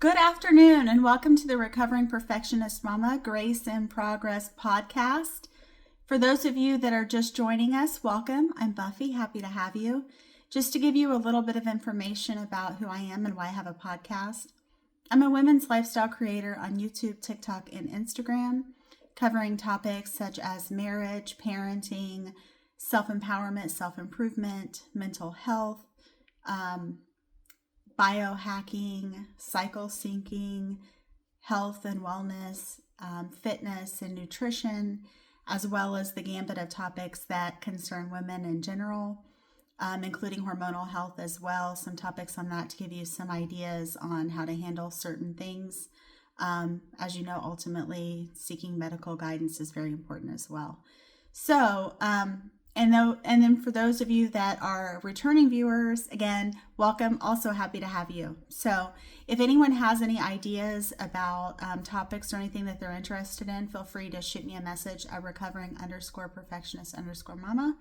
Good afternoon, and welcome to the Recovering Perfectionist Mama Grace in Progress podcast. For those of you that are just joining us, welcome. I'm Buffy, happy to have you. Just to give you a little bit of information about who I am and why I have a podcast. I'm a women's lifestyle creator on YouTube, TikTok, and Instagram, covering topics such as marriage, parenting, self-empowerment, self-improvement, mental health, biohacking, cycle syncing, health and wellness, fitness and nutrition, as well as the gambit of topics that concern women in general, including hormonal health as well. Some topics on that to give you some ideas on how to handle certain things. As you know, ultimately, seeking medical guidance is very important as well. So, and then for those of you that are returning viewers, again, welcome. Also happy to have you. So if anyone has any ideas about topics or anything that they're interested in, feel free to shoot me a message at recovering_perfectionist_mama.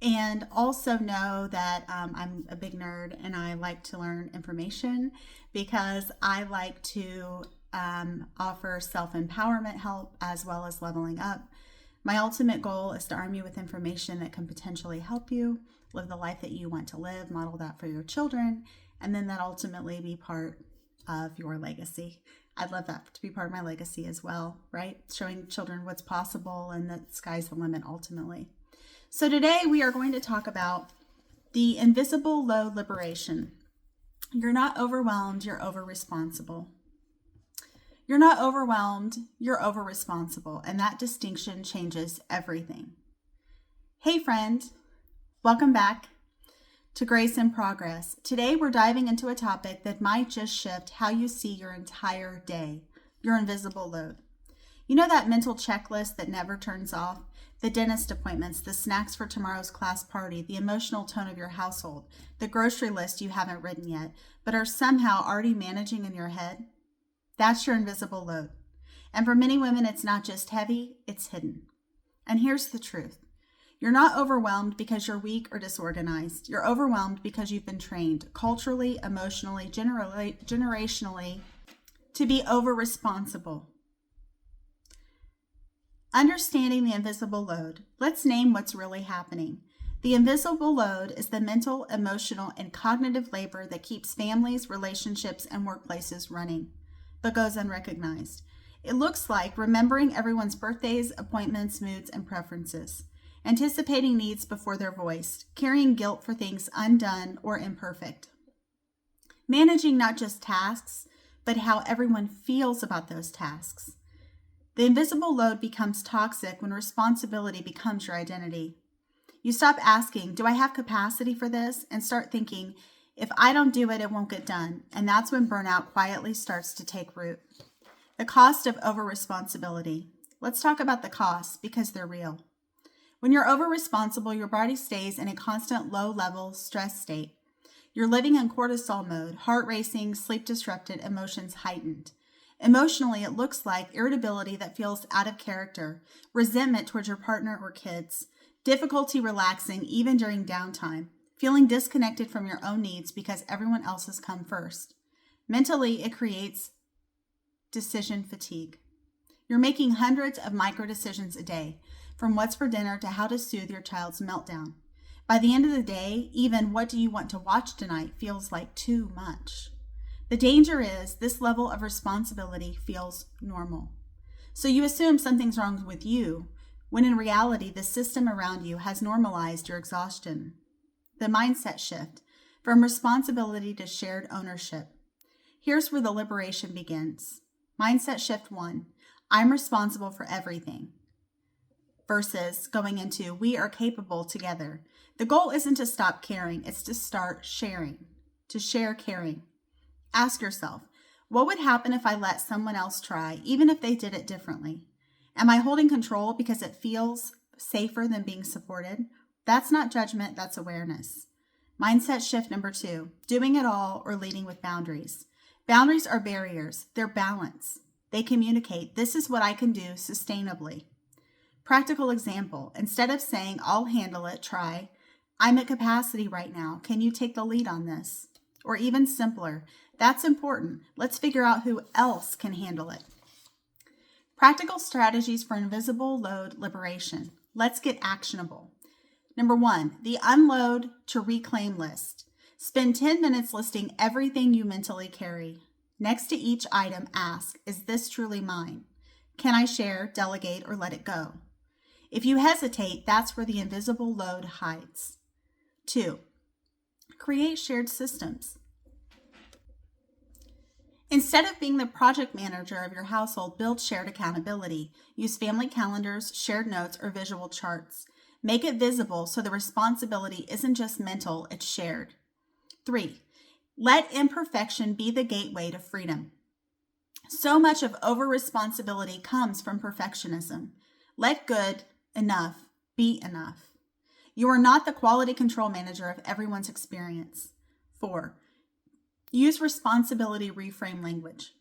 And also know that I'm a big nerd and I like to learn information because I like to offer self-empowerment help as well as leveling up. My ultimate goal is to arm you with information that can potentially help you live the life that you want to live, model that for your children, and then that ultimately be part of your legacy. I'd love that to be part of my legacy as well, right? Showing children what's possible and that sky's the limit ultimately. So today we are going to talk about the invisible load liberation. You're not overwhelmed, you're over-responsible. You're not overwhelmed, you're over-responsible, and that distinction changes everything. Hey friend, welcome back to Grace in Progress. Today we're diving into a topic that might just shift how you see your entire day, your invisible load. You know that mental checklist that never turns off? The dentist appointments, the snacks for tomorrow's class party, the emotional tone of your household, the grocery list you haven't written yet, but are somehow already managing in your head? That's your invisible load. And for many women, it's not just heavy, it's hidden. And here's the truth. You're not overwhelmed because you're weak or disorganized. You're overwhelmed because you've been trained culturally, emotionally, generationally to be over-responsible. Understanding the invisible load, let's name what's really happening. The invisible load is the mental, emotional, and cognitive labor that keeps families, relationships, and workplaces running, but goes unrecognized. It looks like remembering everyone's birthdays, appointments, moods, and preferences, anticipating needs before they're voiced, carrying guilt for things undone or imperfect, managing not just tasks, but how everyone feels about those tasks. The invisible load becomes toxic when responsibility becomes your identity. You stop asking, do I have capacity for this? And start thinking, if I don't do it, it won't get done. And that's when burnout quietly starts to take root. The cost of over-responsibility. Let's talk about the costs because they're real. When you're over-responsible, your body stays in a constant low-level stress state. You're living in cortisol mode, heart racing, sleep disrupted, emotions heightened. Emotionally, it looks like irritability that feels out of character, resentment towards your partner or kids, difficulty relaxing even during downtime, feeling disconnected from your own needs because everyone else has come first. Mentally, it creates decision fatigue. You're making hundreds of micro decisions a day, from what's for dinner to how to soothe your child's meltdown. By the end of the day, even what do you want to watch tonight feels like too much. The danger is this level of responsibility feels normal. So you assume something's wrong with you, when in reality, the system around you has normalized your exhaustion. The mindset shift from responsibility to shared ownership. Here's where the liberation begins. Mindset shift 1, I'm responsible for everything, versus going into we are capable together. The goal isn't to stop caring, it's to start sharing, to share caring. Ask yourself, what would happen if I let someone else try, even if they did it differently? Am I holding control because it feels safer than being supported? That's not judgment, that's awareness. Mindset shift number 2, doing it all or leading with boundaries. Boundaries are barriers, they're balance. They communicate, this is what I can do sustainably. Practical example, instead of saying, I'll handle it, try, I'm at capacity right now. Can you take the lead on this? Or even simpler, That's important. Let's figure out who else can handle it. Practical strategies for invisible load liberation. Let's get actionable. Number 1, the unload to reclaim list. Spend 10 minutes listing everything you mentally carry. Next to each item, ask, is this truly mine? Can I share, delegate, or let it go? If you hesitate, that's where the invisible load hides. 2, create shared systems. Instead of being the project manager of your household, build shared accountability. Use family calendars, shared notes, or visual charts. Make it visible so the responsibility isn't just mental, it's shared. 3, let imperfection be the gateway to freedom. So much of over-responsibility comes from perfectionism. Let good enough be enough. You are not the quality control manager of everyone's experience. 4, use responsibility reframe language.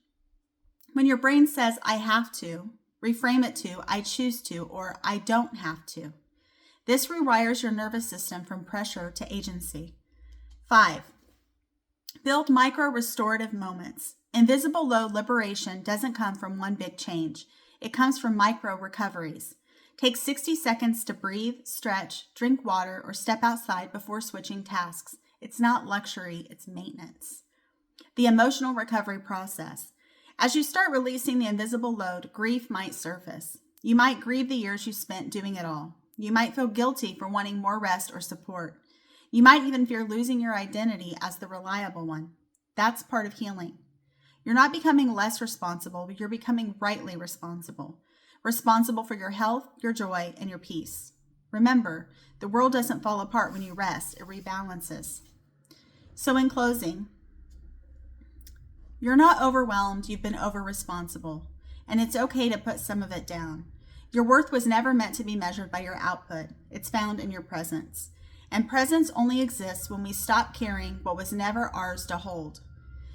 When your brain says, I have to, reframe it to, I choose to, or I don't have to. This rewires your nervous system from pressure to agency. 5, build micro restorative moments. Invisible load liberation doesn't come from one big change. It comes from micro recoveries. Take 60 seconds to breathe, stretch, drink water, or step outside before switching tasks. It's not luxury, it's maintenance. The emotional recovery process. As you start releasing the invisible load, grief might surface. You might grieve the years you spent doing it all. You might feel guilty for wanting more rest or support. You might even fear losing your identity as the reliable one. That's part of healing. You're not becoming less responsible, but you're becoming rightly responsible. Responsible for your health, your joy, and your peace. Remember, the world doesn't fall apart when you rest, it rebalances. So in closing, you're not overwhelmed, you've been over-responsible, and it's okay to put some of it down. Your worth was never meant to be measured by your output. It's found in your presence. And presence only exists when we stop carrying what was never ours to hold.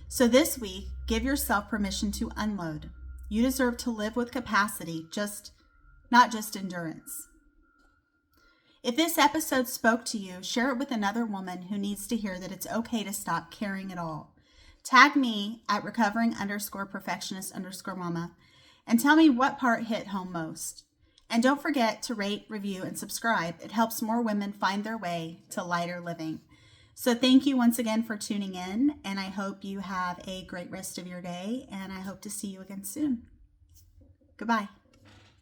So this week, give yourself permission to unload. You deserve to live with capacity, not just endurance. If this episode spoke to you, share it with another woman who needs to hear that it's okay to stop carrying it all. Tag me at recovering_perfectionist_mama and tell me what part hit home most. And don't forget to rate, review, and subscribe. It helps more women find their way to lighter living. So thank you once again for tuning in, and I hope you have a great rest of your day, and I hope to see you again soon. Goodbye.